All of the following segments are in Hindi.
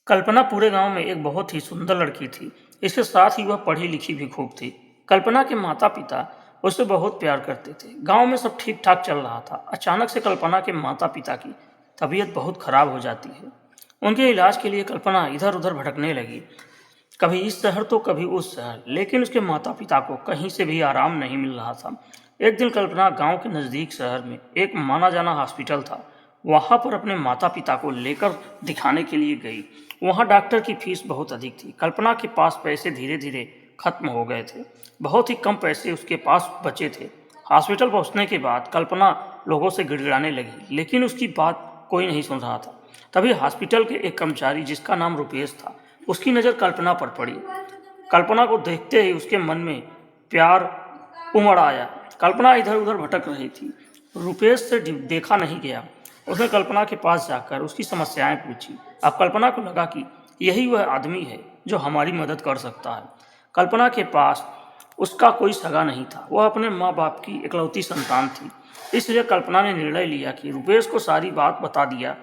कल्पना पूरे गांव में एक बहुत ही सुंदर लड़की थी। इसके साथ ही वह पढ़ी लिखी भी खूब थी। कल्पना के माता पिता उससे बहुत प्यार करते थे। गांव में सब ठीक ठाक चल रहा था। अचानक से कल्पना के माता पिता की तबीयत बहुत खराब हो जाती है। उनके इलाज के लिए कल्पना इधर उधर भटकने लगी, कभी इस शहर तो कभी उस शहर, लेकिन उसके माता पिता को कहीं से भी आराम नहीं मिल रहा था। एक दिन कल्पना गांव के नज़दीक शहर में एक माना जाना हॉस्पिटल था, वहां पर अपने माता पिता को लेकर दिखाने के लिए गई। वहां डॉक्टर की फीस बहुत अधिक थी। कल्पना के पास पैसे धीरे धीरे खत्म हो गए थे। बहुत ही कम पैसे उसके पास बचे थे। हॉस्पिटल पहुंचने के बाद कल्पना लोगों से गिड़गिड़ाने लगी, लेकिन उसकी बात कोई नहीं सुन रहा था। तभी हॉस्पिटल के एक कर्मचारी, जिसका नाम रुपेश था, उसकी नज़र कल्पना पर पड़ी। कल्पना को देखते ही उसके मन में प्यार उमड़ आया। कल्पना इधर उधर भटक रही थी। रुपेश से देखा नहीं गया। उसने कल्पना के पास जाकर उसकी समस्याएं पूछी। अब कल्पना को लगा कि यही वह आदमी है जो हमारी मदद कर सकता है। कल्पना के पास उसका कोई सगा नहीं था। वह अपने माँ बाप की इकलौती संतान थी। इसलिए कल्पना ने निर्णय लिया कि रुपेश को सारी बात बता दिया।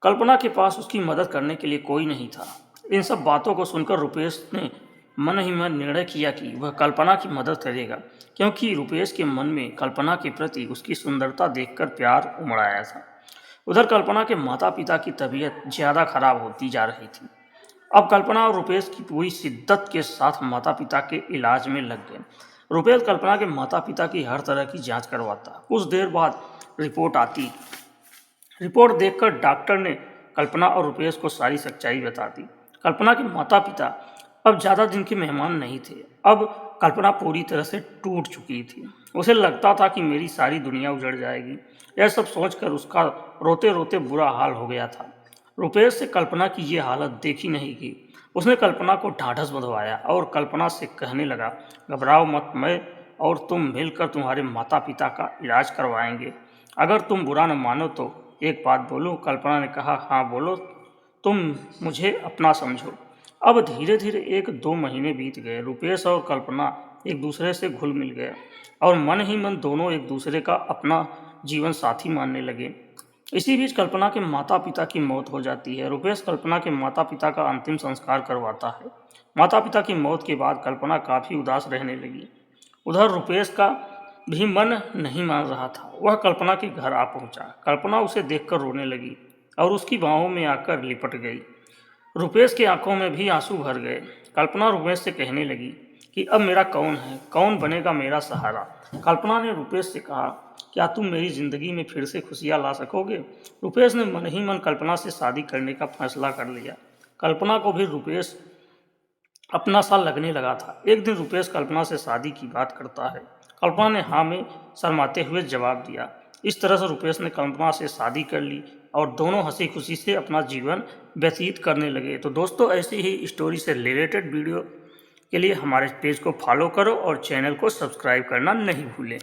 कल्पना के पास उसकी मदद करने के लिए कोई नहीं था। इन सब बातों को सुनकर रुपेश ने मन ही मन निर्णय किया कि वह कल्पना की मदद करेगा, क्योंकि रुपेश के मन में कल्पना के प्रति उसकी सुंदरता देखकर प्यार उमड़ आया था। उधर कल्पना के माता पिता की तबीयत ज़्यादा खराब होती जा रही थी। अब कल्पना और रुपेश की पूरी शिद्दत के साथ माता पिता के इलाज में लग गए। रुपेश कल्पना के माता पिता की हर तरह की जांच करवाता। कुछ देर बाद रिपोर्ट आती। रिपोर्ट देखकर डॉक्टर ने कल्पना और रुपेश को सारी सच्चाई बता दी। कल्पना के माता पिता अब ज़्यादा दिन के मेहमान नहीं थे। अब कल्पना पूरी तरह से टूट चुकी थी। उसे लगता था कि मेरी सारी दुनिया उजड़ जाएगी। यह सब सोचकर उसका रोते रोते बुरा हाल हो गया था। रुपेश से कल्पना की ये हालत देखी नहीं गई। उसने कल्पना को ढाढ़स बंधवाया और कल्पना से कहने लगा, घबराओ मत, मैं और तुम मिलकर तुम्हारे माता पिता का इलाज करवाएंगे। अगर तुम बुरा न मानो तो एक बात बोलो। कल्पना ने कहा, हाँ बोलो, तुम मुझे अपना समझो। अब धीरे धीरे 1-2 महीने बीत गए। रुपेश और कल्पना एक दूसरे से घुल मिल गए और मन ही मन दोनों एक दूसरे का अपना जीवन साथी मानने लगे। इसी बीच कल्पना के माता पिता की मौत हो जाती है। रुपेश कल्पना के माता पिता का अंतिम संस्कार करवाता है। माता पिता की मौत के बाद कल्पना काफ़ी उदास रहने लगी। उधर रुपेश का भी मन नहीं मान रहा था। वह कल्पना के घर आ पहुंचा। कल्पना उसे देखकर रोने लगी और उसकी बाहों में आकर लिपट गई। रुपेश की आंखों में भी आंसू भर गए। कल्पना रुपेश से कहने लगी कि अब मेरा कौन है, कौन बनेगा मेरा सहारा। कल्पना ने रुपेश से कहा, क्या तुम मेरी ज़िंदगी में फिर से खुशियाँ ला सकोगे। रुपेश ने मन ही मन कल्पना से शादी करने का फैसला कर लिया। कल्पना को भी रुपेश अपना सा लगने लगा था। एक दिन रुपेश कल्पना से शादी की बात करता है। कल्पना ने हाँ में शर्माते हुए जवाब दिया। इस तरह से रुपेश ने कल्पना से शादी कर ली और दोनों हंसी खुशी से अपना जीवन व्यतीत करने लगे। तो दोस्तों, ऐसी ही स्टोरी से रिलेटेड वीडियो के लिए हमारे पेज को फॉलो करो और चैनल को सब्सक्राइब करना नहीं भूलें।